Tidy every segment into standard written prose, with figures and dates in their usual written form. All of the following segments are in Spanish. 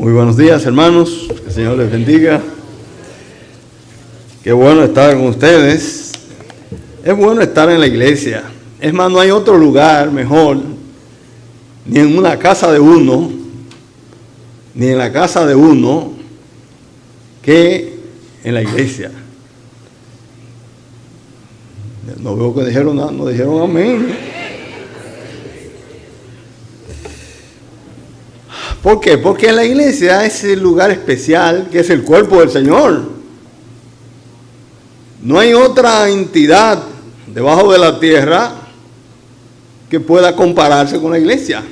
Muy buenos días, hermanos. Que el Señor les bendiga. Qué bueno estar con ustedes. Es bueno estar en la iglesia. Es más, no hay otro lugar mejor, ni en una casa de uno, ni en la casa de uno, que en la iglesia. No veo que dijeron nada, no dijeron amén. ¿Por qué? Porque en la iglesia es el lugar especial que es el cuerpo del Señor. No hay otra entidad debajo de la tierra que pueda compararse con la iglesia.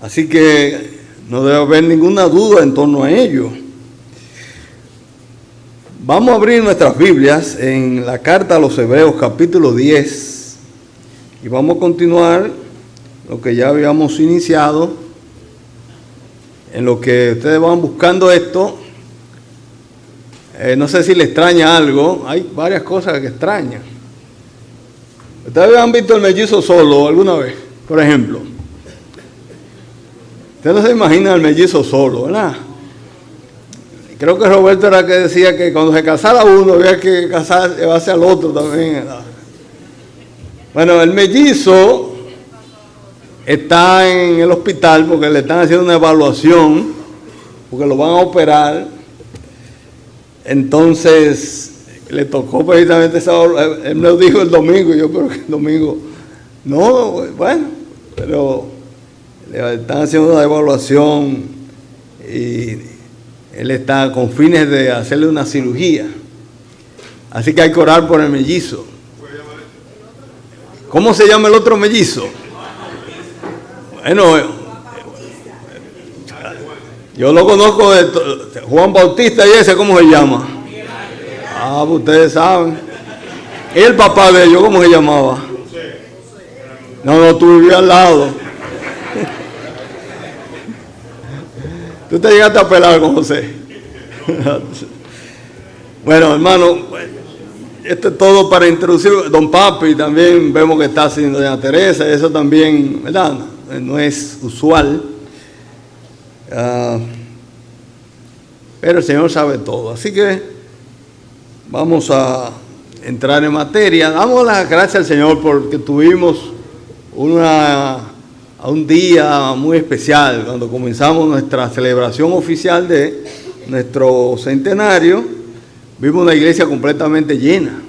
Así que no debe haber ninguna duda en torno a ello. Vamos a abrir nuestras Biblias en la carta a los Hebreos capítulo 10 y vamos a continuar lo que ya habíamos iniciado. En lo que ustedes van buscando esto, no sé si les extraña algo. Hay varias cosas que extrañan. ¿Ustedes han visto el mellizo solo alguna vez? Por ejemplo, ustedes no se imaginan el mellizo solo, ¿verdad? Creo que Roberto era que decía que cuando se casara uno había que llevarse al otro también, ¿verdad? Bueno, el mellizo está en el hospital porque le están haciendo una evaluación, porque lo van a operar. Entonces, le tocó precisamente esa evaluación. Él me lo dijo el domingo, yo creo que el domingo. No, bueno, pero le están haciendo una evaluación y él está con fines de hacerle una cirugía. Así que hay que orar por el mellizo. ¿Cómo se llama el otro mellizo? Bueno, yo lo conozco de Juan Bautista y ese, ¿cómo se llama? Ah, pues ustedes saben. ¿Y el papá de ellos, cómo se llamaba? No, tú vivías al lado. Tú te llegaste a pelar con José. Bueno, hermano, esto es todo para introducir. Don Papi también vemos que está haciendo doña Teresa, eso también, ¿verdad? No es usual, pero el Señor sabe todo. Así que vamos a entrar en materia. Damos las gracias al Señor porque tuvimos un día muy especial cuando comenzamos nuestra celebración oficial de nuestro centenario. Vimos una iglesia completamente llena,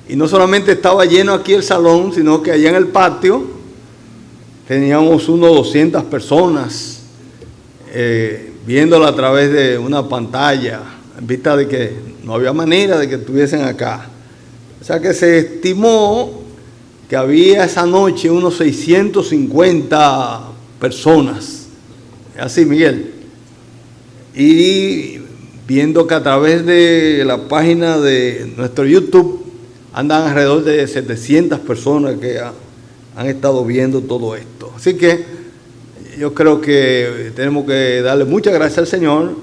y no solamente estaba lleno aquí el salón, sino que allá en el patio teníamos unos 200 personas viéndola a través de una pantalla, en vista de que no había manera de que estuviesen acá. O sea que se estimó que había esa noche unos 650 personas. Así, Miguel. Y viendo que a través de la página de nuestro YouTube andan alrededor de 700 personas que han estado viendo todo esto. Así que yo creo que tenemos que darle muchas gracias al Señor,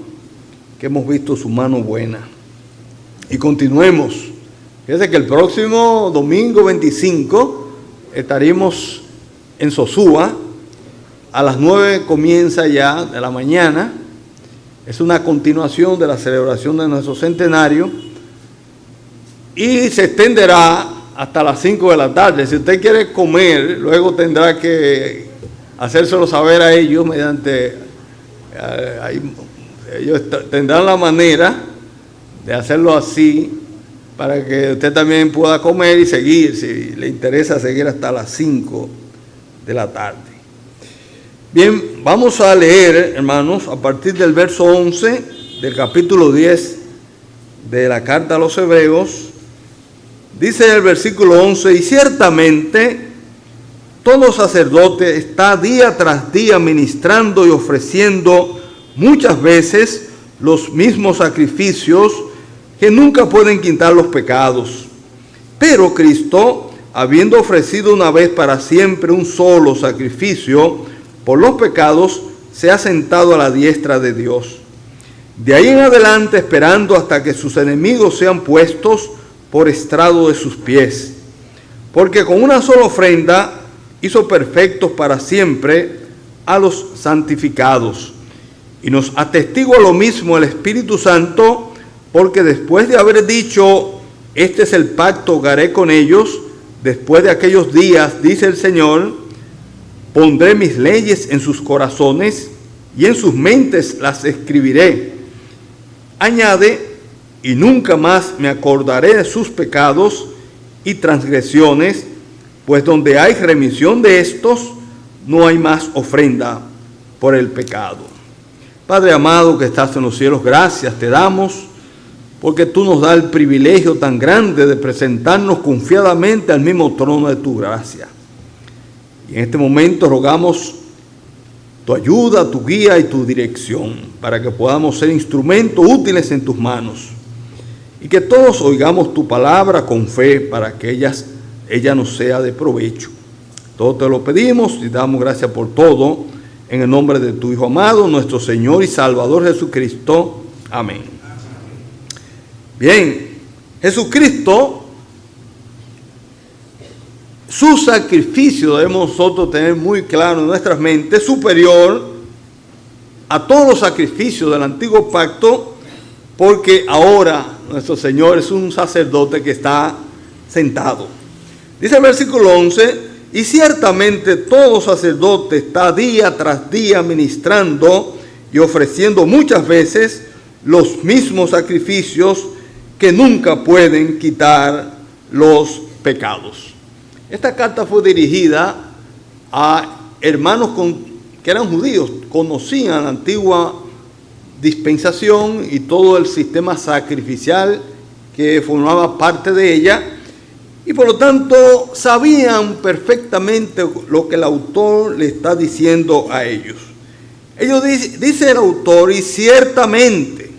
que hemos visto su mano buena. Y continuemos. Fíjense que el próximo domingo 25 estaremos en Sosúa. A las 9 comienza ya de la mañana. Es una continuación de la celebración de nuestro centenario. Y se extenderá hasta las 5 de la tarde. Si usted quiere comer, luego tendrá que hacérselo saber a ellos mediante... ellos tendrán la manera de hacerlo así para que usted también pueda comer y seguir, si le interesa seguir hasta las 5 de la tarde. Bien, vamos a leer, hermanos, a partir del verso 11 del capítulo 10 de la carta a los Hebreos. Dice el versículo 11, y ciertamente todo sacerdote está día tras día ministrando y ofreciendo muchas veces los mismos sacrificios que nunca pueden quitar los pecados. Pero Cristo, habiendo ofrecido una vez para siempre un solo sacrificio por los pecados, se ha sentado a la diestra de Dios. De ahí en adelante, esperando hasta que sus enemigos sean puestos por estrado de sus pies. Porque con una sola ofrenda hizo perfectos para siempre a los santificados. Y nos atestigua lo mismo el Espíritu Santo, porque después de haber dicho, este es el pacto que haré con ellos, después de aquellos días, dice el Señor, pondré mis leyes en sus corazones y en sus mentes las escribiré. Añade, y nunca más me acordaré de sus pecados y transgresiones, pues donde hay remisión de estos, no hay más ofrenda por el pecado. Padre amado que estás en los cielos, gracias te damos, porque tú nos das el privilegio tan grande de presentarnos confiadamente al mismo trono de tu gracia. Y en este momento rogamos tu ayuda, tu guía y tu dirección, para que podamos ser instrumentos útiles en tus manos. Y que todos oigamos tu palabra con fe, para que ella nos sea de provecho. Todo te lo pedimos y damos gracias por todo, en el nombre de tu Hijo amado, nuestro Señor y Salvador Jesucristo. Amén. Bien, Jesucristo, su sacrificio debemos nosotros tener muy claro en nuestras mentes, superior a todos los sacrificios del antiguo pacto, porque ahora nuestro Señor es un sacerdote que está sentado. Dice el versículo 11, y ciertamente todo sacerdote está día tras día ministrando y ofreciendo muchas veces los mismos sacrificios que nunca pueden quitar los pecados. Esta carta fue dirigida a hermanos que eran judíos, conocían la antigua dispensación y todo el sistema sacrificial que formaba parte de ella, y por lo tanto sabían perfectamente lo que el autor le está diciendo a ellos. Dice el autor, y ciertamente,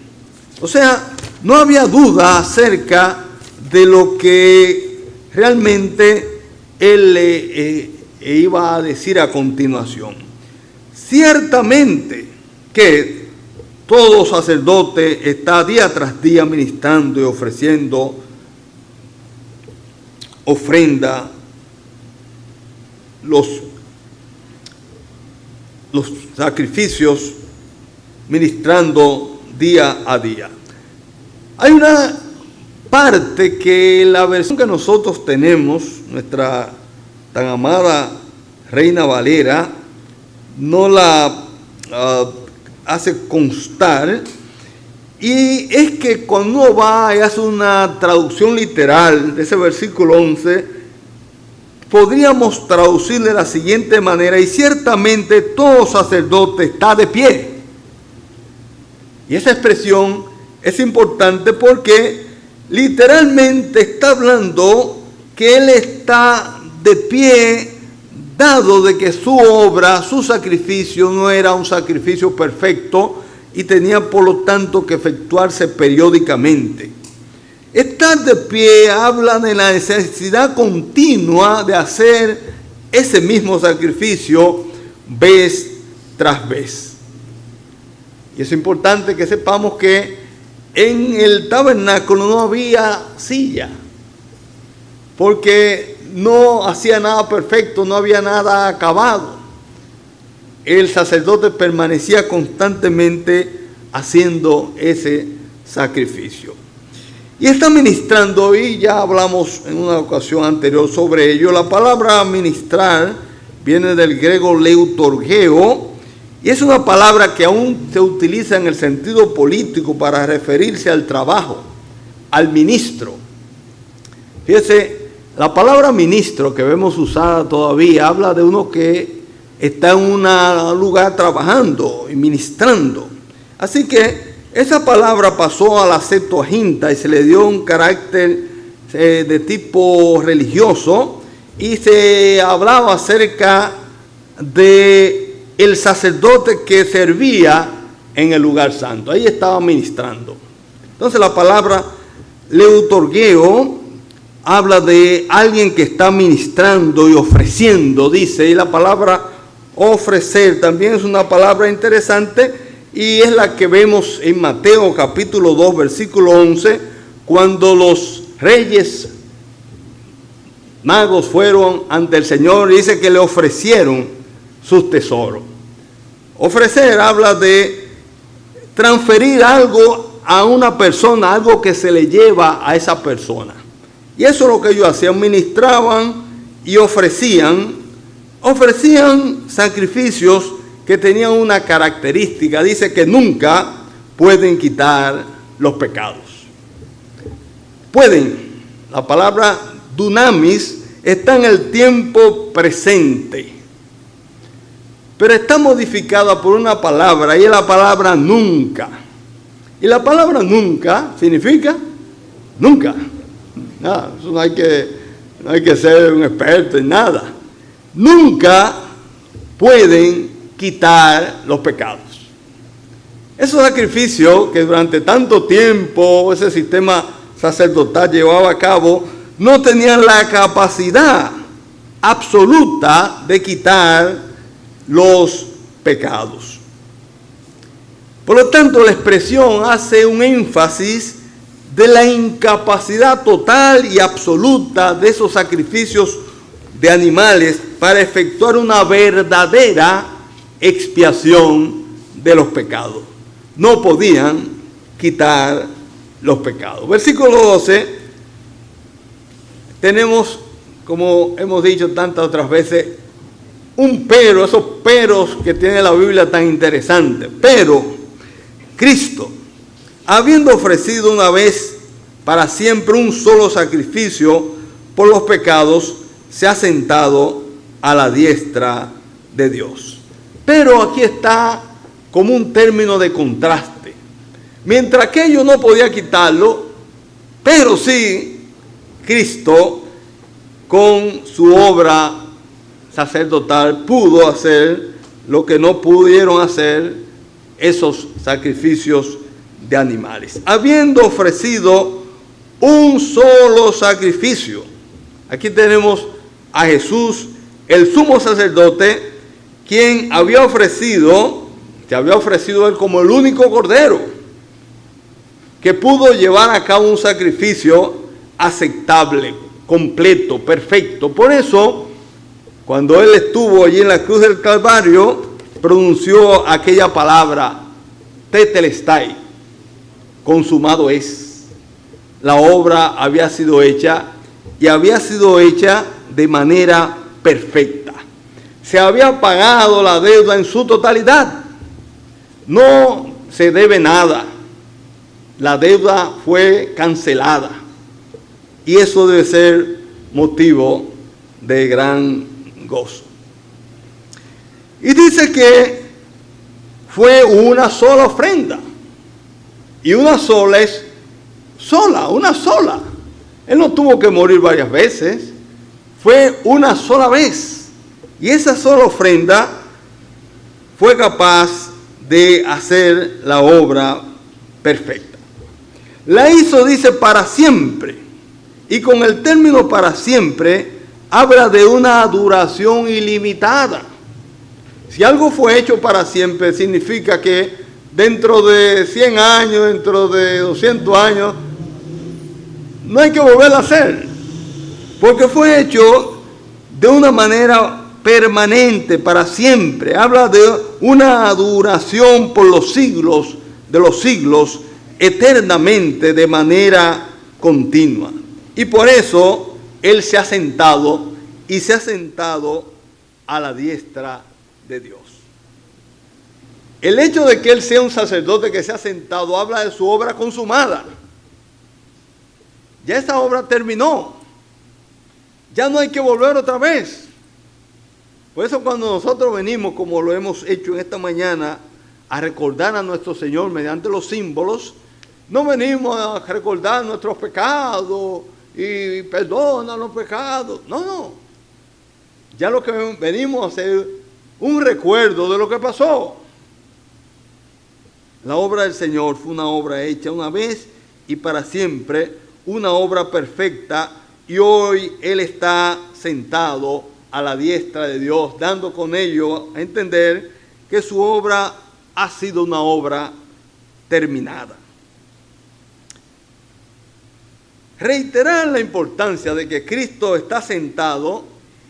o sea, no había duda acerca de lo que realmente él iba a decir a continuación. Ciertamente que todo sacerdote está día tras día ministrando y ofreciendo ofrenda, los sacrificios, ministrando día a día. Hay una parte que la versión que nosotros tenemos, nuestra tan amada Reina Valera, no la hace constar, y es que cuando uno va y hace una traducción literal de ese versículo 11, podríamos traducirle de la siguiente manera, y ciertamente todo sacerdote está de pie. Y esa expresión es importante porque literalmente está hablando que él está de pie, dado de que su obra, su sacrificio no era un sacrificio perfecto y tenía por lo tanto que efectuarse periódicamente. Estar de pie habla de la necesidad continua de hacer ese mismo sacrificio vez tras vez. Y es importante que sepamos que en el tabernáculo no había silla, porque no hacía nada perfecto, no había nada acabado. El sacerdote permanecía constantemente haciendo ese sacrificio. Y está ministrando, y ya hablamos en una ocasión anterior sobre ello. La palabra ministrar viene del griego leutorgeo, y es una palabra que aún se utiliza en el sentido político para referirse al trabajo, al ministro. Fíjese, la palabra ministro que vemos usada todavía habla de uno que está en un lugar trabajando y ministrando. Así que esa palabra pasó a la Septuaginta y se le dio un carácter de tipo religioso, y se hablaba acerca de el sacerdote que servía en el lugar santo. Ahí estaba ministrando. Entonces la palabra leutorgeo habla de alguien que está ministrando y ofreciendo, dice, y la palabra ofrecer también es una palabra interesante, y es la que vemos en Mateo capítulo 2 versículo 11, cuando los reyes magos fueron ante el Señor, y dice que le ofrecieron sus tesoros. Ofrecer habla de transferir algo a una persona, algo que se le lleva a esa persona. Y eso es lo que ellos hacían, ministraban y ofrecían sacrificios que tenían una característica. Dice que nunca pueden quitar los pecados. Pueden, la palabra dunamis está en el tiempo presente, pero está modificada por una palabra, y es la palabra nunca. Y la palabra nunca significa nunca. Nada, eso no hay que ser un experto en nada. Nunca pueden quitar los pecados. Esos sacrificios que durante tanto tiempo ese sistema sacerdotal llevaba a cabo, no tenían la capacidad absoluta de quitar los pecados. Por lo tanto, la expresión hace un énfasis de la incapacidad total y absoluta de esos sacrificios de animales para efectuar una verdadera expiación de los pecados. No podían quitar los pecados. Versículo 12, tenemos, como hemos dicho tantas otras veces, un pero, esos peros que tiene la Biblia tan interesante. Pero Cristo, habiendo ofrecido una vez para siempre un solo sacrificio por los pecados, se ha sentado a la diestra de Dios. Pero aquí está como un término de contraste. Mientras que ellos no podían quitarlo, pero sí Cristo con su obra sacerdotal pudo hacer lo que no pudieron hacer esos sacrificios de animales. Habiendo ofrecido un solo sacrificio. Aquí tenemos a Jesús, el sumo sacerdote, quien se había ofrecido él como el único cordero que pudo llevar a cabo un sacrificio aceptable, completo, perfecto. Por eso, cuando él estuvo allí en la cruz del Calvario, pronunció aquella palabra, tetelestai, consumado es. La obra había sido hecha, y había sido hecha de manera perfecta. Se había pagado la deuda en su totalidad. No se debe nada. La deuda fue cancelada. Y eso debe ser motivo de gran gozo. Y dice que fue una sola ofrenda. Y una sola es sola, una sola. Él no tuvo que morir varias veces. Fue una sola vez. Y esa sola ofrenda fue capaz de hacer la obra perfecta. La hizo, dice, para siempre. Y con el término para siempre, habla de una duración ilimitada. Si algo fue hecho para siempre, significa que dentro de 100 años, dentro de 200 años, no hay que volverlo a hacer. Porque fue hecho de una manera permanente, para siempre. Habla de una duración por los siglos de los siglos, eternamente, de manera continua. Y por eso Él se ha sentado, y se ha sentado a la diestra de Dios. El hecho de que Él sea un sacerdote que se ha sentado habla de su obra consumada. Ya esa obra terminó. Ya no hay que volver otra vez. Por eso cuando nosotros venimos, como lo hemos hecho en esta mañana, a recordar a nuestro Señor mediante los símbolos, no venimos a recordar nuestros pecados y perdona los pecados. No. Ya lo que venimos a hacer un recuerdo de lo que pasó. La obra del Señor fue una obra hecha una vez y para siempre, una obra perfecta, y hoy Él está sentado a la diestra de Dios, dando con ello a entender que su obra ha sido una obra terminada. Reiterar la importancia de que Cristo está sentado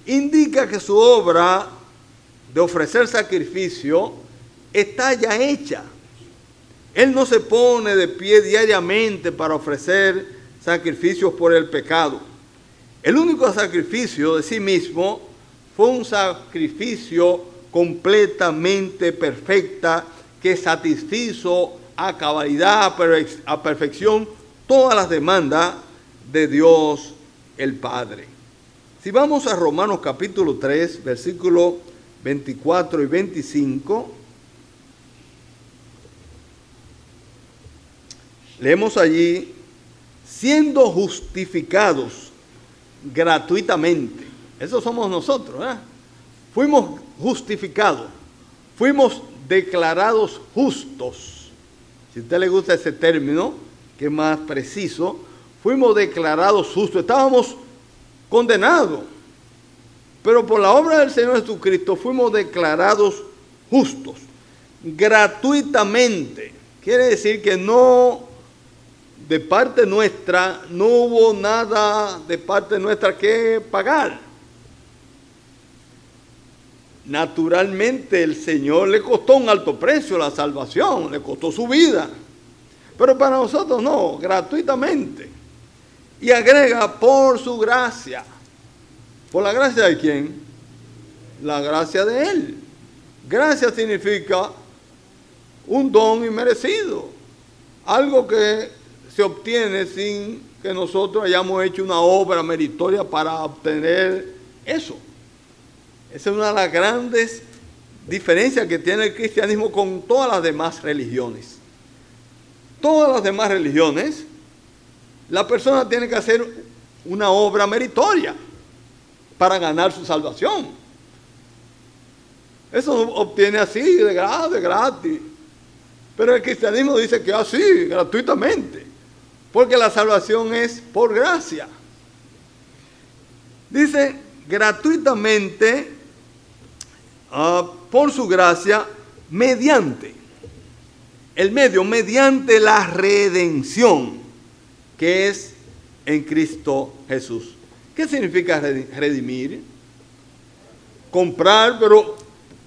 indica que su obra de ofrecer sacrificio está ya hecha. Él no se pone de pie diariamente para ofrecer sacrificios por el pecado. El único sacrificio de sí mismo fue un sacrificio completamente perfecta que satisfizo a cabalidad, a perfección, todas las demandas de Dios el Padre. Si vamos a Romanos capítulo 3, versículos 24 y 25, leemos allí: siendo justificados gratuitamente. Eso somos nosotros, ¿eh? Fuimos justificados, fuimos declarados justos. Si a usted le gusta ese término, que es más preciso, fuimos declarados justos. Estábamos condenados, pero por la obra del Señor Jesucristo fuimos declarados justos, gratuitamente. Quiere decir que no, de parte nuestra, no hubo nada de parte nuestra que pagar. Naturalmente el Señor le costó un alto precio la salvación, le costó su vida, pero para nosotros no, gratuitamente. Y agrega: por su gracia. ¿Por la gracia de quién? La gracia de Él. Gracia significa un don inmerecido, algo que se obtiene sin que nosotros hayamos hecho una obra meritoria para obtener eso. Esa es una de las grandes diferencias que tiene el cristianismo con todas las demás religiones. Todas las demás religiones, la persona tiene que hacer una obra meritoria para ganar su salvación. Eso no obtiene así, de gratis. Pero el cristianismo dice que así, gratuitamente. Porque la salvación es por gracia. Dice: gratuitamente, por su gracia, mediante. El medio, mediante la redención, que es en Cristo Jesús. ¿Qué significa redimir? Comprar, pero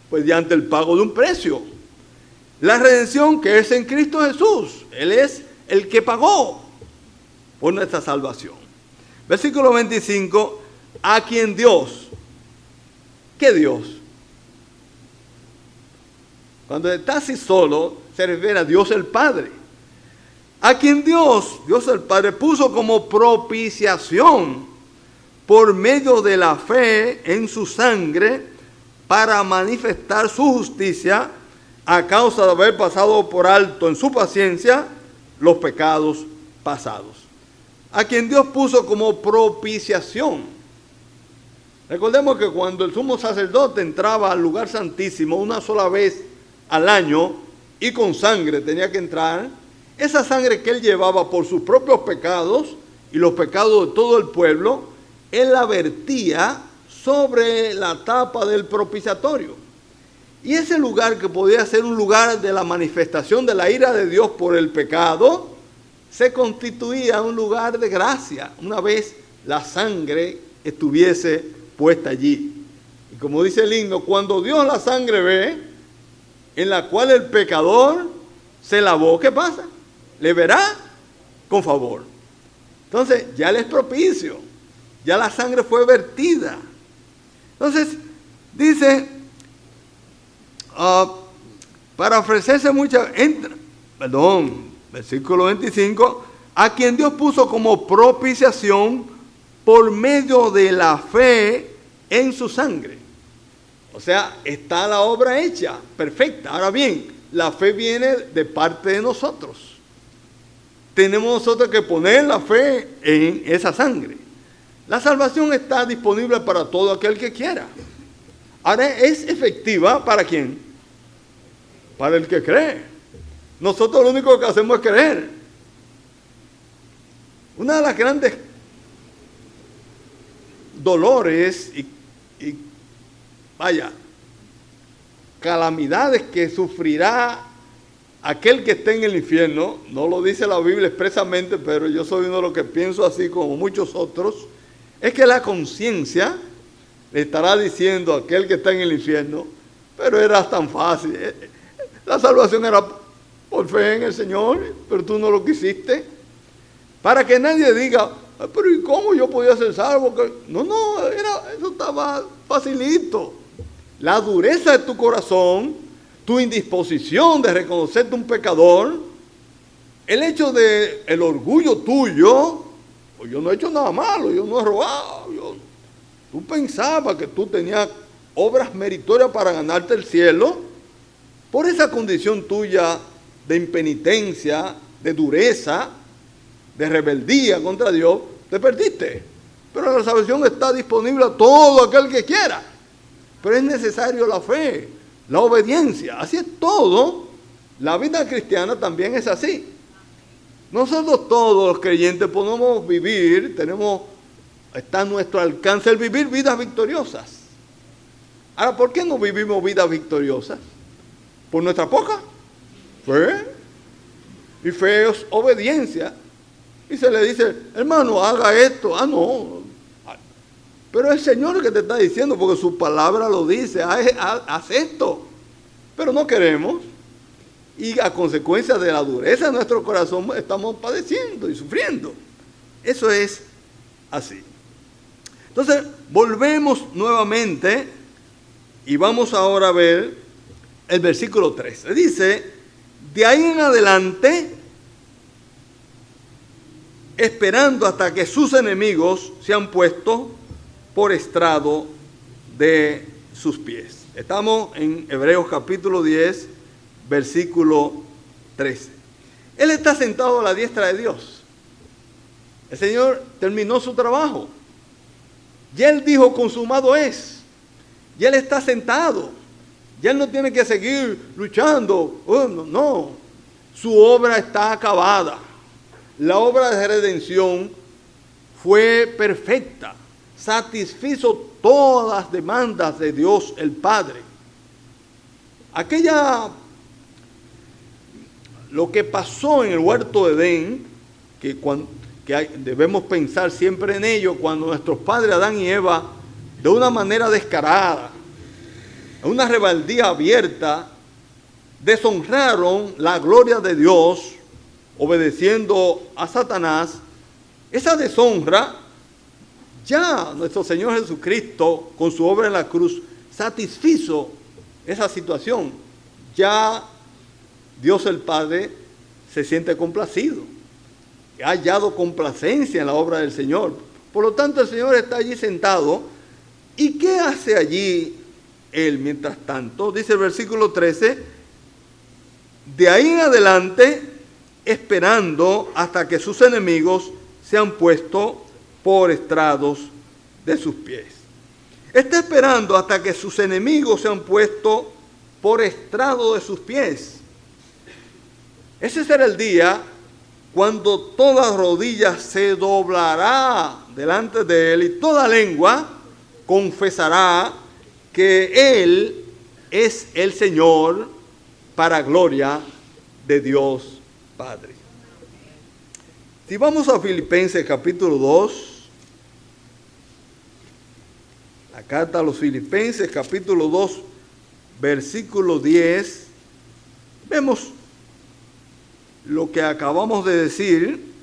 pues mediante el pago de un precio. La redención que es en Cristo Jesús. Él es el que pagó por nuestra salvación. Versículo 25: a quien Dios. ¿Qué Dios? Cuando está así solo, se refiere a Dios el Padre. A quien Dios el Padre, puso como propiciación por medio de la fe en su sangre, para manifestar su justicia a causa de haber pasado por alto en su paciencia los pecados pasados. A quien Dios puso como propiciación. Recordemos que cuando el sumo sacerdote entraba al lugar santísimo una sola vez al año y con sangre tenía que entrar, esa sangre que él llevaba por sus propios pecados y los pecados de todo el pueblo, él la vertía sobre la tapa del propiciatorio. Y ese lugar, que podía ser un lugar de la manifestación de la ira de Dios por el pecado, se constituía un lugar de gracia una vez la sangre estuviese puesta allí. Y como dice el himno: cuando Dios la sangre ve, en la cual el pecador se lavó, ¿qué pasa? Le verá con favor. Entonces ya él es propicio, ya la sangre fue vertida. Entonces dice, para ofrecerse versículo 25, a quien Dios puso como propiciación por medio de la fe en su sangre. O sea, está la obra hecha, perfecta. Ahora bien, la fe viene de parte de nosotros. Tenemos nosotros que poner la fe en esa sangre. La salvación está disponible para todo aquel que quiera. Ahora, ¿es efectiva para quién? Para el que cree. Nosotros lo único que hacemos es creer. Una de las grandes dolores y calamidades que sufrirá aquel que esté en el infierno, no lo dice la Biblia expresamente, pero yo soy uno de los que pienso así como muchos otros, es que la conciencia le estará diciendo a aquel que está en el infierno: pero era tan fácil, la salvación era por fe en el Señor, pero tú no lo quisiste. Para que nadie diga, pero ¿y cómo yo podía ser salvo? No, eso estaba facilito. La dureza de tu corazón, tu indisposición de reconocerte un pecador, el hecho de el orgullo tuyo, pues yo no he hecho nada malo, yo no he robado, tú pensabas que tú tenías obras meritorias para ganarte el cielo, por esa condición tuya de impenitencia, de dureza, de rebeldía contra Dios, te perdiste. Pero la salvación está disponible a todo aquel que quiera. Pero es necesario la fe, la obediencia. Así es todo. La vida cristiana también es así. Nosotros todos los creyentes podemos vivir, está a nuestro alcance el vivir vidas victoriosas. Ahora, ¿por qué no vivimos vidas victoriosas? ¿Por nuestra poca fe? Y fe es obediencia. Y se le dice, hermano, haga esto. No. Pero es el Señor que te está diciendo, porque su palabra lo dice, haz esto. Pero no queremos. Y a consecuencia de la dureza de nuestro corazón estamos padeciendo y sufriendo. Eso es así. Entonces, volvemos nuevamente y vamos ahora a ver el versículo 13. Dice, de ahí en adelante, esperando hasta que sus enemigos sean puestos por estrado de sus pies. Estamos en Hebreos capítulo 10, versículo 13. Él está sentado a la diestra de Dios. El Señor terminó su trabajo. Ya Él dijo, consumado es. Ya Él está sentado. Ya Él no tiene que seguir luchando. No. Su obra está acabada. La obra de redención fue perfecta. Satisfizo todas las demandas de Dios el Padre. Lo que pasó en el huerto de Edén, debemos pensar siempre en ello, cuando nuestros padres Adán y Eva, de una manera descarada, una rebeldía abierta, deshonraron la gloria de Dios, obedeciendo a Satanás. Esa deshonra, ya nuestro Señor Jesucristo, con su obra en la cruz, satisfizo esa situación. Ya Dios el Padre se siente complacido. Ha hallado complacencia en la obra del Señor. Por lo tanto, el Señor está allí sentado. ¿Y qué hace allí Él mientras tanto? Dice el versículo 13, de ahí en adelante, esperando hasta que sus enemigos sean puestos por estrados de sus pies. Está esperando hasta que sus enemigos sean puestos por estrado de sus pies. Ese será el día cuando toda rodilla se doblará delante de Él y toda lengua confesará que Él es el Señor, para gloria de Dios Padre. Si vamos a Filipenses capítulo 2, la carta a los Filipenses capítulo 2, versículo 10, vemos lo que acabamos de decir.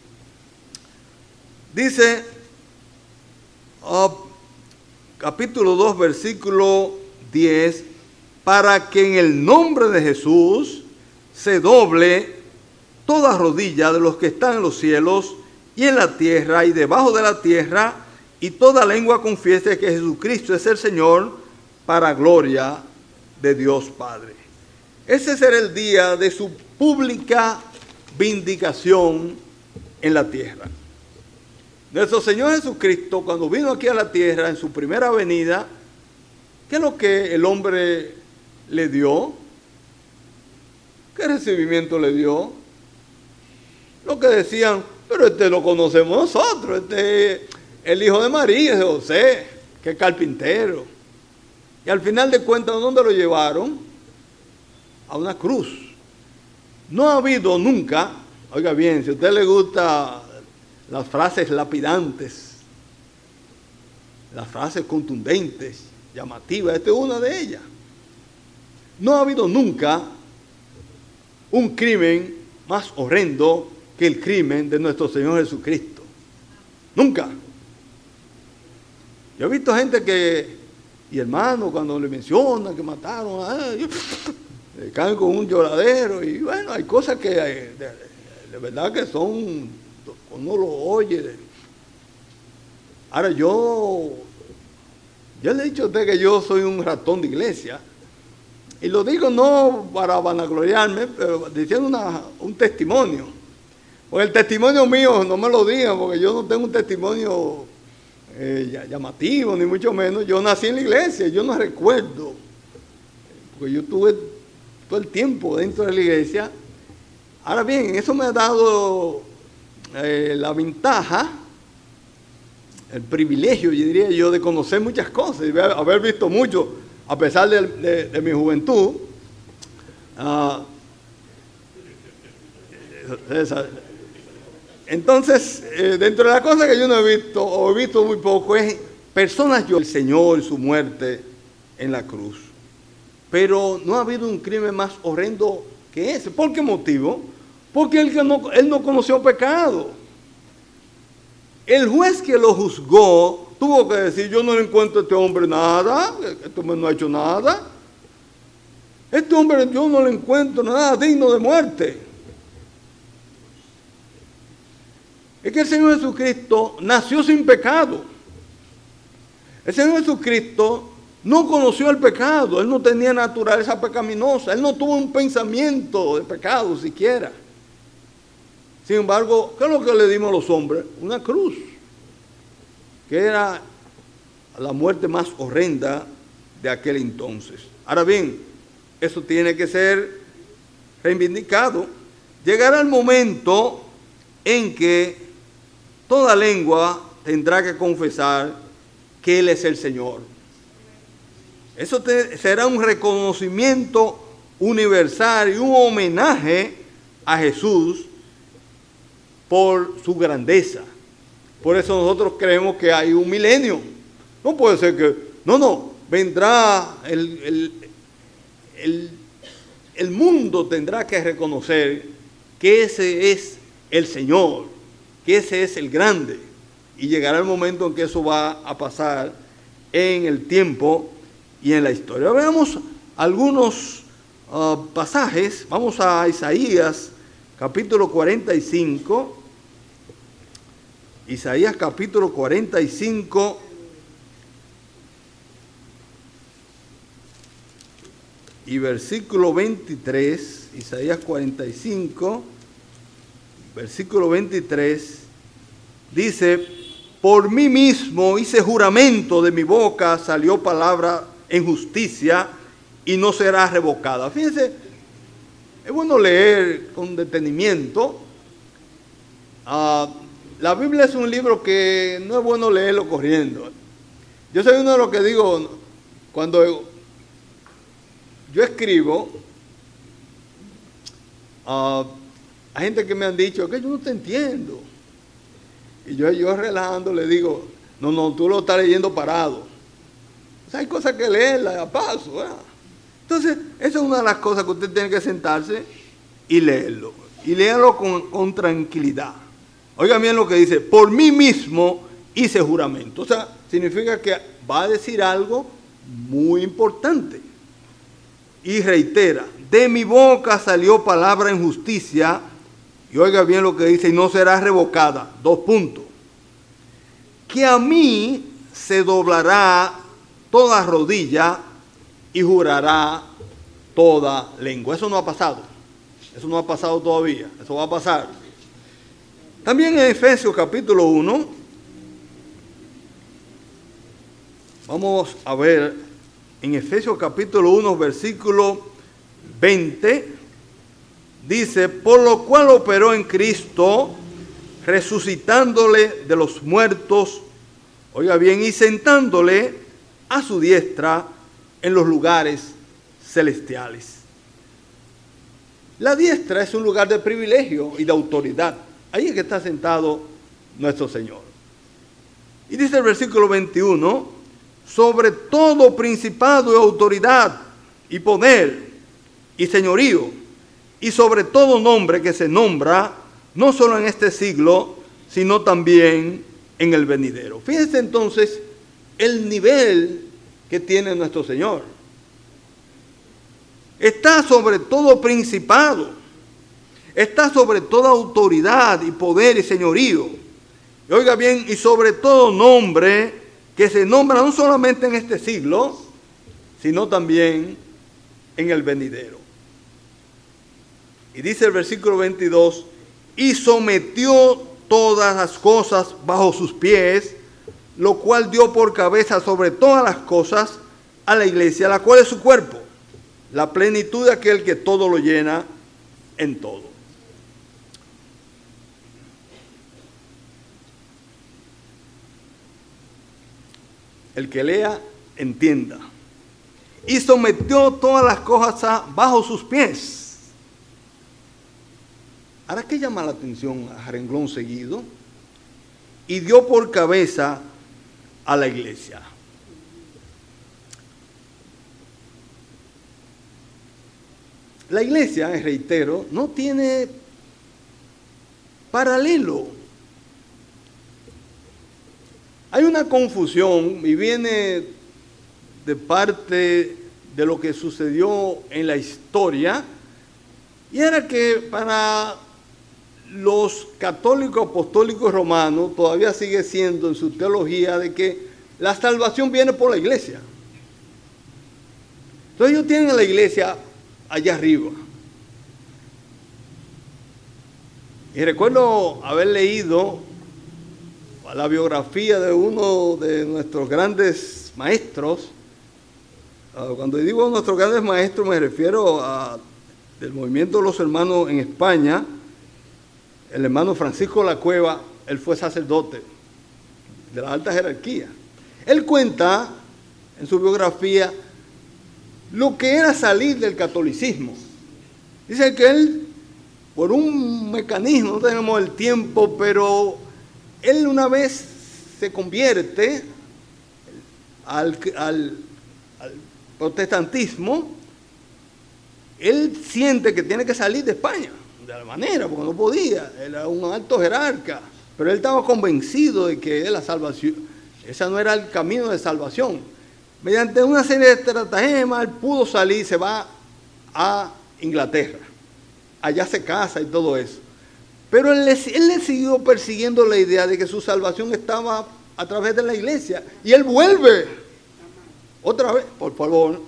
Dice, capítulo 2, versículo 10, para que en el nombre de Jesús se doble toda rodilla de los que están en los cielos y en la tierra y debajo de la tierra, y toda lengua confiese que Jesucristo es el Señor, para gloria de Dios Padre. Ese será el día de su pública vindicación en la tierra. Nuestro Señor Jesucristo, cuando vino aquí a la tierra en su primera venida, ¿qué es lo que el hombre le dio? ¿Qué recibimiento le dio? Lo que decían, pero este lo conocemos nosotros, este es el hijo de María, de José, que es carpintero. Y al final de cuentas, ¿dónde lo llevaron? A una cruz. No ha habido nunca, oiga bien, si a usted le gusta las frases lapidantes, las frases contundentes, llamativas, esta es una de ellas. No ha habido nunca un crimen más horrendo que el crimen de nuestro Señor Jesucristo. Nunca. Yo he visto gente y hermanos, cuando le mencionan que mataron a ellos, caen con un lloradero, y bueno, hay cosas que de verdad que son, uno lo oye. Ahora yo le he dicho a usted que yo soy un ratón de iglesia, y lo digo no para vanagloriarme, pero diciendo un testimonio. Porque el testimonio mío no me lo digan, porque yo no tengo un testimonio llamativo, ni mucho menos. Yo nací en la iglesia, yo no recuerdo, porque yo estuve todo el tiempo dentro de la iglesia. Ahora bien, eso me ha dado la ventaja, el privilegio, yo diría yo, de conocer muchas cosas, y haber visto mucho, a pesar de mi juventud. Entonces, dentro de las cosas que yo no he visto, o he visto muy poco, es personas, el Señor, su muerte en la cruz. Pero no ha habido un crimen más horrendo que ese. ¿Por qué motivo? Porque él no conoció pecado. El juez que lo juzgó tuvo que decir: yo no le encuentro a este hombre nada, este hombre no ha hecho nada. Este hombre yo no le encuentro nada digno de muerte. Es que el Señor Jesucristo nació sin pecado. El Señor Jesucristo no conoció el pecado, Él no tenía naturaleza pecaminosa, Él no tuvo un pensamiento de pecado siquiera. Sin embargo, ¿qué es lo que le dimos a los hombres? Una cruz, que era la muerte más horrenda de aquel entonces. Ahora bien, eso tiene que ser reivindicado. Llegará el momento en que toda lengua tendrá que confesar que Él es el Señor. Eso será un reconocimiento universal y un homenaje a Jesús por su grandeza. Por eso nosotros creemos que hay un milenio. No puede ser que, vendrá el mundo tendrá que reconocer que ese es el Señor, que ese es el grande. Y llegará el momento en que eso va a pasar en el tiempo y en la historia. Veamos algunos pasajes. Vamos a Isaías capítulo 45. Isaías capítulo 45. Y versículo 23. Isaías 45, versículo 23. Dice: por mí mismo hice juramento, de mi boca salió palabra en justicia y no será revocada. Fíjense, es bueno leer con detenimiento. La Biblia es un libro que no es bueno leerlo corriendo. Yo soy uno de los que digo, cuando yo escribo, hay gente que me han dicho que yo no te entiendo. Y yo relajando le digo: no, tú lo estás leyendo parado. O sea, hay cosas que leerlas a paso, ¿verdad? Entonces, esa es una de las cosas que usted tiene que sentarse y leerlo. Y léalo con tranquilidad. Oiga bien lo que dice: por mí mismo hice juramento. O sea, significa que va a decir algo muy importante. Y reitera: de mi boca salió palabra en justicia. Y oiga bien lo que dice: y no será revocada. 2 puntos. Que a mí se doblará toda rodilla y jurará toda lengua. Eso no ha pasado. Eso no ha pasado todavía. Eso va a pasar. También en Efesios capítulo 1. Vamos a ver en Efesios capítulo 1, versículo 20. Dice: por lo cual operó en Cristo, resucitándole de los muertos, oiga bien, y sentándole a su diestra en los lugares celestiales. La diestra es un lugar de privilegio y de autoridad. Ahí es que está sentado nuestro Señor. Y dice el versículo 21, sobre todo principado y autoridad y poder y señorío, y sobre todo nombre que se nombra, no solo en este siglo, sino también en el venidero. Fíjense entonces el nivel que tiene nuestro Señor. Está sobre todo principado, está sobre toda autoridad y poder y señorío. Y oiga bien, y sobre todo nombre que se nombra no solamente en este siglo, sino también en el venidero. Y dice el versículo 22, y sometió todas las cosas bajo sus pies, lo cual dio por cabeza sobre todas las cosas a la iglesia, la cual es su cuerpo, la plenitud de aquel que todo lo llena en todo. El que lea, entienda. Y sometió todas las cosas bajo sus pies. Ahora, ¿qué llama la atención a renglón seguido? Y dio por cabeza a la iglesia. La iglesia, reitero, no tiene paralelo. Hay una confusión y viene de parte de lo que sucedió en la historia, y era que para los católicos apostólicos romanos todavía sigue siendo en su teología de que la salvación viene por la iglesia. Entonces ellos tienen a la iglesia allá arriba. Y recuerdo haber leído la biografía de uno de nuestros grandes maestros. Cuando digo nuestros grandes maestros me refiero del movimiento de los hermanos en España. El hermano Francisco La Cueva, él fue sacerdote de la alta jerarquía. Él cuenta en su biografía lo que era salir del catolicismo. Dice que él, por un mecanismo, no tenemos el tiempo, pero él una vez se convierte al protestantismo. Él siente que tiene que salir de España, de la manera, porque no podía, era un alto jerarca, pero él estaba convencido de que la salvación, ese no era el camino de salvación. Mediante una serie de estratagemas, él pudo salir, se va a Inglaterra, allá se casa y todo eso. Pero él le siguió persiguiendo la idea de que su salvación estaba a través de la iglesia, y él vuelve, otra vez, por favor,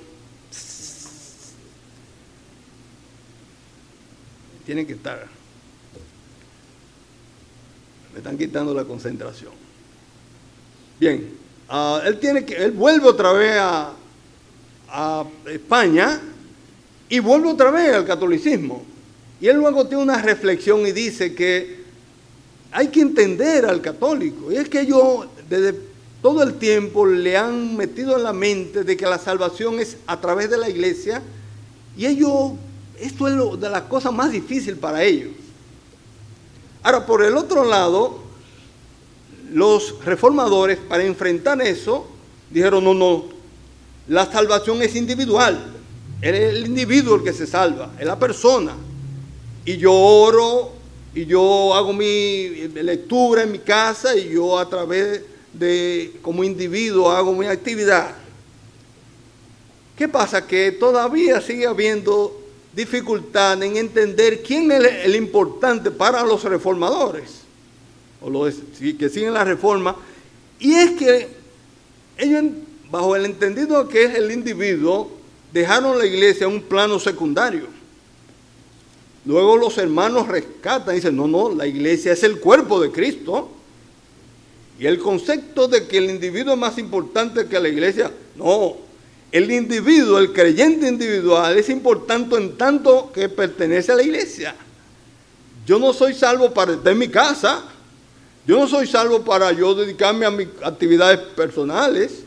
tienen que estar. Me están quitando la concentración. Bien, él vuelve otra vez a España y vuelve otra vez al catolicismo. Y él luego tiene una reflexión y dice que hay que entender al católico. Y es que ellos desde todo el tiempo le han metido en la mente de que la salvación es a través de la iglesia, y ellos, esto es de las cosas más difíciles para ellos. Ahora, por el otro lado, los reformadores, para enfrentar eso, dijeron, no, la salvación es individual, es el individuo el que se salva, es la persona. Y yo oro, y yo hago mi lectura en mi casa, y yo a través de, como individuo, hago mi actividad. ¿Qué pasa? Que todavía sigue habiendo dificultad en entender quién es el importante para los reformadores, o los que siguen la reforma, y es que ellos, bajo el entendido que es el individuo, dejaron la iglesia en un plano secundario. Luego los hermanos rescatan y dicen, no, la iglesia es el cuerpo de Cristo, y el concepto de que el individuo es más importante que la iglesia, no. El individuo, el creyente individual, es importante en tanto que pertenece a la iglesia. Yo no soy salvo para estar en mi casa. Yo no soy salvo para yo dedicarme a mis actividades personales.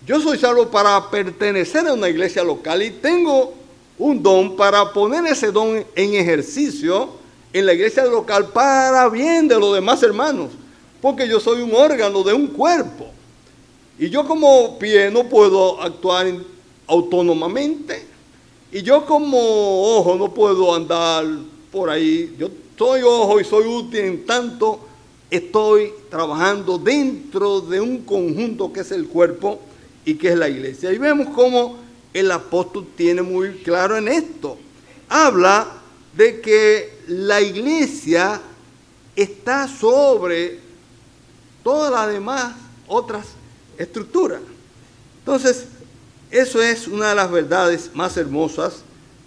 Yo soy salvo para pertenecer a una iglesia local, y tengo un don para poner ese don en ejercicio en la iglesia local para bien de los demás hermanos, porque yo soy un órgano de un cuerpo. Y yo como pie no puedo actuar autónomamente. Y yo como ojo no puedo andar por ahí. Yo soy ojo y soy útil en tanto estoy trabajando dentro de un conjunto que es el cuerpo y que es la iglesia. Y vemos cómo el apóstol tiene muy claro en esto. Habla de que la iglesia está sobre todas las demás otras estructuras. Entonces, eso es una de las verdades más hermosas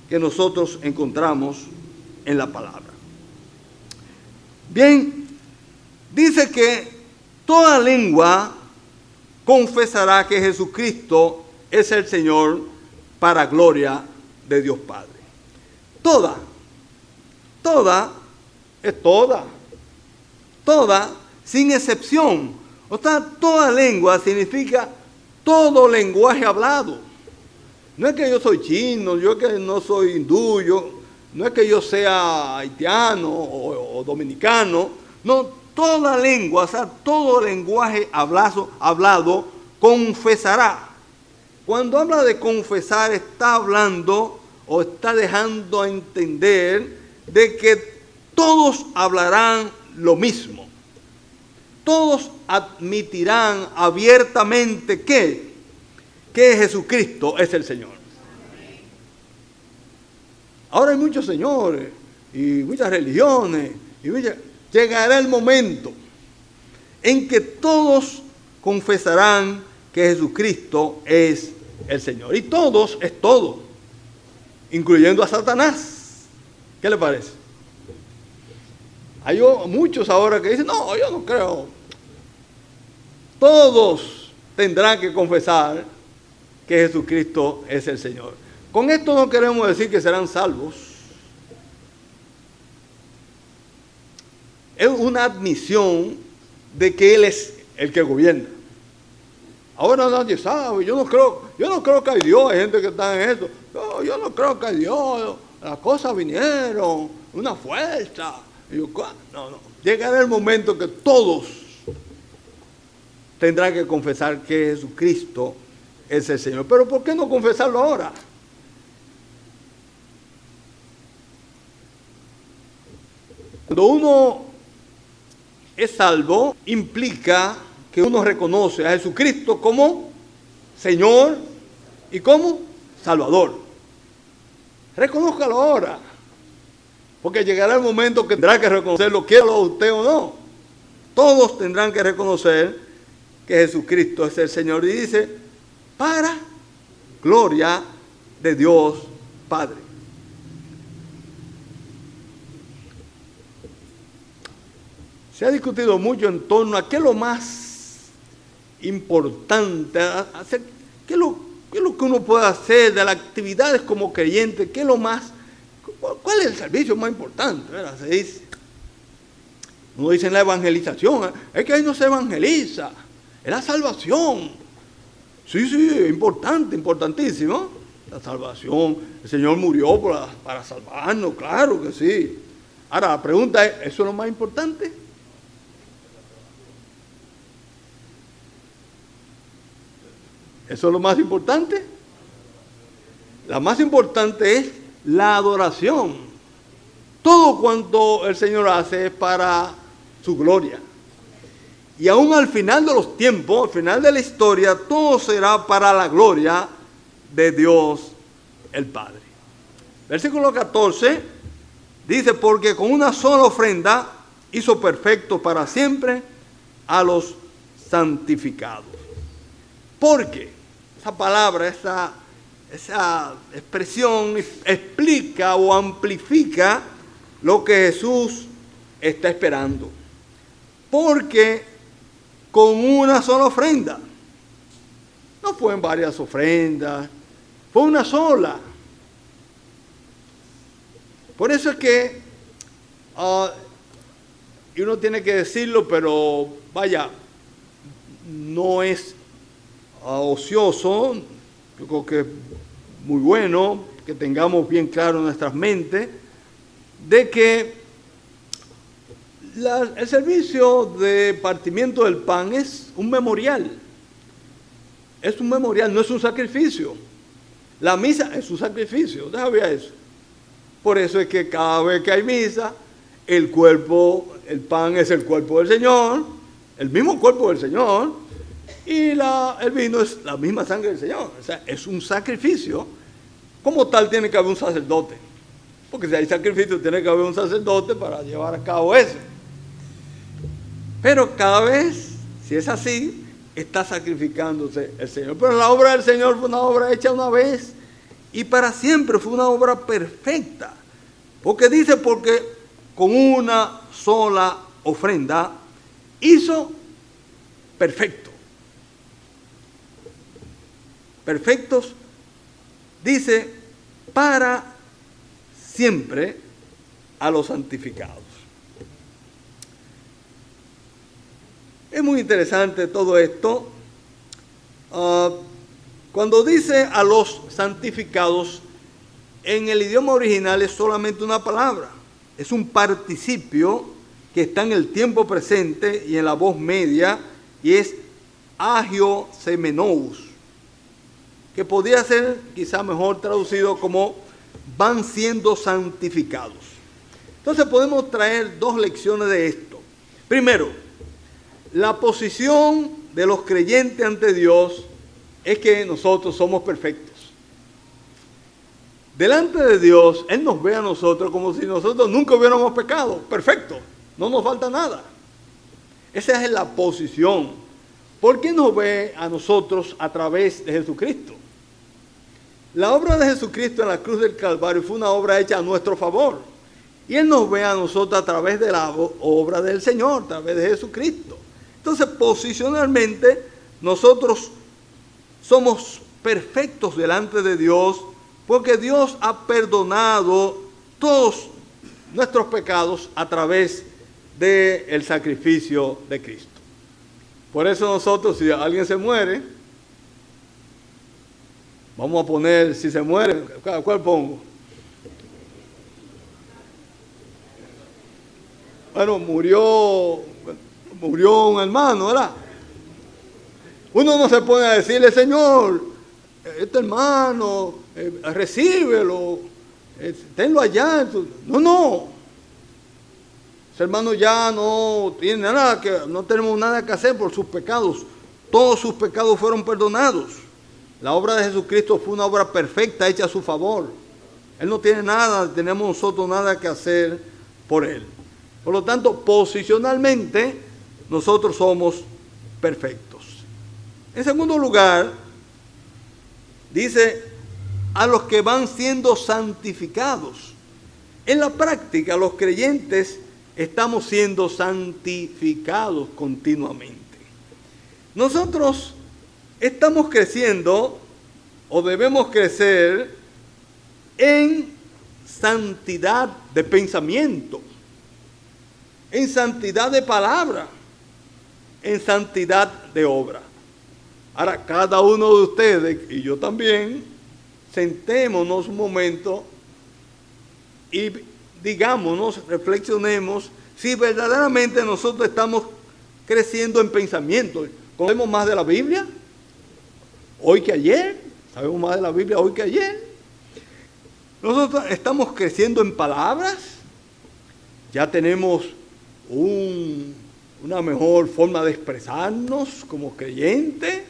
que nosotros encontramos en la palabra. Bien, dice que toda lengua confesará que Jesucristo es el Señor para gloria de Dios Padre. Toda es toda, sin excepción. O sea, toda lengua significa todo lenguaje hablado. No es que yo soy chino, yo que no soy hindú, no es que yo sea haitiano o dominicano. No, toda lengua, o sea, todo lenguaje hablado confesará. Cuando habla de confesar, está hablando o está dejando a entender de que todos hablarán lo mismo. Todos admitirán abiertamente que Jesucristo es el Señor. Ahora hay muchos señores y muchas religiones. Llegará el momento en que todos confesarán que Jesucristo es el Señor. Y todos es todo, incluyendo a Satanás. ¿Qué le parece? Hay muchos ahora que dicen, no, yo no creo. Todos tendrán que confesar que Jesucristo es el Señor. Con esto no queremos decir que serán salvos. Es una admisión de que Él es el que gobierna. Ahora nadie sabe, yo no creo que hay Dios, hay gente que está en eso. No, yo no creo que hay Dios, las cosas vinieron, una fuerza. No. Llegará el momento que todos tendrán que confesar que Jesucristo es el Señor. Pero ¿por qué no confesarlo ahora? Cuando uno es salvo, implica que uno reconoce a Jesucristo como Señor y como Salvador. Reconózcalo ahora, porque llegará el momento que tendrá que reconocerlo, quiera usted o no. Todos tendrán que reconocer que Jesucristo es el Señor. Y dice, para gloria de Dios Padre. Se ha discutido mucho en torno a qué es lo más importante, qué es lo que uno puede hacer de las actividades como creyente, qué es lo más, cuál es el servicio más importante, ¿verdad? Se dice. Uno dice en la evangelización, es que ahí no se evangeliza, es la salvación. Sí, importante, importantísimo. La salvación, el Señor murió para salvarnos, claro que sí. Ahora la pregunta es, ¿eso es lo más importante? ¿Eso es lo más importante? La más importante es la adoración. Todo cuanto el Señor hace es para su gloria. Y aún al final de los tiempos, al final de la historia, todo será para la gloria de Dios el Padre. Versículo 14 dice, porque con una sola ofrenda hizo perfecto para siempre a los santificados. Porque esa palabra, esa expresión explica o amplifica lo que Jesús está esperando. Porque con una sola ofrenda, no fue en varias ofrendas, fue una sola. Por eso es que, y uno tiene que decirlo, pero vaya, no es ocioso. Yo creo que es muy bueno que tengamos bien claro en nuestras mentes de que el servicio de partimiento del pan es un memorial. Es un memorial, no es un sacrificio. La misa es un sacrificio, ¿usted sabía eso? Por eso es que cada vez que hay misa, el pan es el cuerpo del Señor, el mismo cuerpo del Señor, y el vino es la misma sangre del Señor. O sea, es un sacrificio. Como tal tiene que haber un sacerdote, porque si hay sacrificio tiene que haber un sacerdote para llevar a cabo eso. Pero cada vez, si es así, está sacrificándose el Señor. Pero la obra del Señor fue una obra hecha una vez y para siempre, fue una obra perfecta. Porque dice, porque con una sola ofrenda hizo perfecto. Perfectos, dice, para siempre a los santificados. Es muy interesante todo esto. Cuando dice a los santificados, en el idioma original es solamente una palabra. Es un participio que está en el tiempo presente y en la voz media, y es agiosemenous, que podría ser quizá mejor traducido como van siendo santificados. Entonces podemos traer dos lecciones de esto. Primero, la posición de los creyentes ante Dios es que nosotros somos perfectos. Delante de Dios, Él nos ve a nosotros como si nosotros nunca hubiéramos pecado. Perfecto, no nos falta nada. Esa es la posición. ¿Por qué nos ve a nosotros a través de Jesucristo? La obra de Jesucristo en la cruz del Calvario fue una obra hecha a nuestro favor. Y Él nos ve a nosotros a través de la obra del Señor, a través de Jesucristo. Entonces, posicionalmente, nosotros somos perfectos delante de Dios, porque Dios ha perdonado todos nuestros pecados a través del sacrificio de Cristo. Por eso nosotros, si alguien se muere, vamos a poner, si se muere, ¿cuál pongo? Bueno, murió un hermano, ¿verdad? Uno no se pone a decirle, Señor, este hermano, recíbelo, tenlo allá. No. Ese hermano ya no tiene nada no tenemos nada que hacer por sus pecados. Todos sus pecados fueron perdonados. La obra de Jesucristo fue una obra perfecta, hecha a su favor. Él no tiene nada, tenemos nosotros nada que hacer por Él. Por lo tanto, posicionalmente, nosotros somos perfectos. En segundo lugar, dice, a los que van siendo santificados. En la práctica, los creyentes estamos siendo santificados continuamente. Nosotros estamos creciendo o debemos crecer en santidad de pensamiento, en santidad de palabra, en santidad de obra. Ahora, cada uno de ustedes, y yo también, sentémonos un momento y digámonos, reflexionemos si verdaderamente nosotros estamos creciendo en pensamiento. ¿Conocemos más de la Biblia hoy que ayer? ¿Sabemos más de la Biblia hoy que ayer? Nosotros estamos creciendo en palabras. Ya tenemos una mejor forma de expresarnos como creyentes.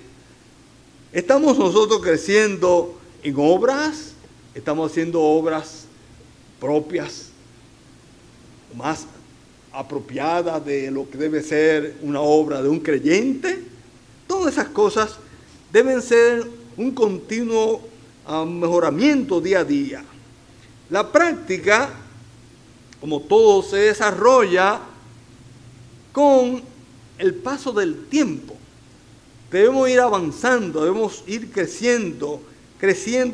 Estamos nosotros creciendo en obras. Estamos haciendo obras propias, más apropiadas de lo que debe ser una obra de un creyente. Todas esas cosas deben ser un continuo mejoramiento día a día. La práctica, como todo, se desarrolla con el paso del tiempo. Debemos ir avanzando, debemos ir creciendo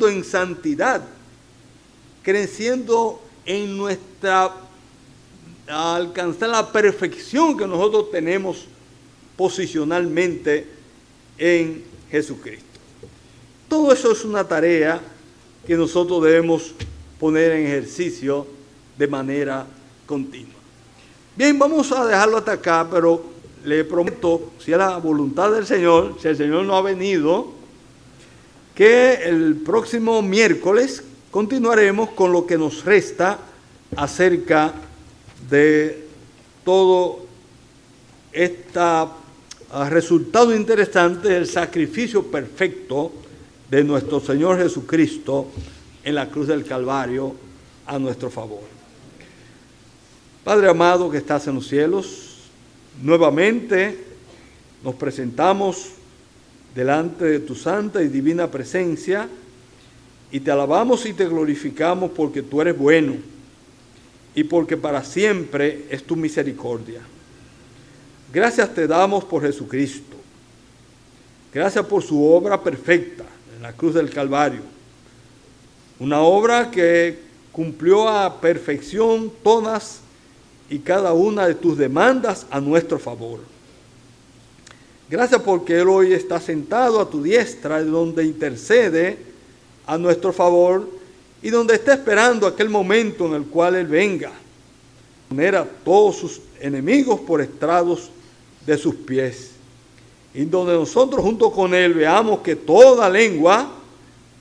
en santidad, creciendo en alcanzar la perfección que nosotros tenemos posicionalmente en Jesucristo. Todo eso es una tarea que nosotros debemos poner en ejercicio de manera continua. Bien, vamos a dejarlo hasta acá, pero le prometo, si es la voluntad del Señor, si el Señor no ha venido, que el próximo miércoles continuaremos con lo que nos resta acerca de todo este resultado interesante del sacrificio perfecto de nuestro Señor Jesucristo en la cruz del Calvario a nuestro favor. Padre amado que estás en los cielos, nuevamente nos presentamos delante de tu santa y divina presencia y te alabamos y te glorificamos porque tú eres bueno y porque para siempre es tu misericordia. Gracias te damos por Jesucristo. Gracias por su obra perfecta en la cruz del Calvario. Una obra que cumplió a perfección todas y cada una de tus demandas a nuestro favor. Gracias porque Él hoy está sentado a tu diestra, donde intercede a nuestro favor y donde está esperando aquel momento en el cual Él venga, poner a todos sus enemigos por estrados de sus pies, y donde nosotros junto con Él veamos que toda lengua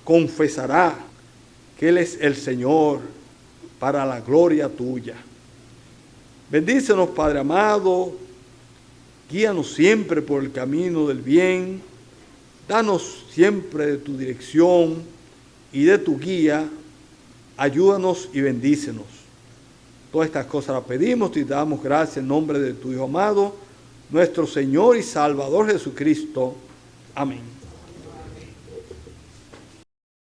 confesará que Él es el Señor para la gloria tuya. Bendícenos, Padre amado, guíanos siempre por el camino del bien, danos siempre de tu dirección y de tu guía, ayúdanos y bendícenos. Todas estas cosas las pedimos y te damos gracias en nombre de tu Hijo amado, nuestro Señor y Salvador Jesucristo. Amén.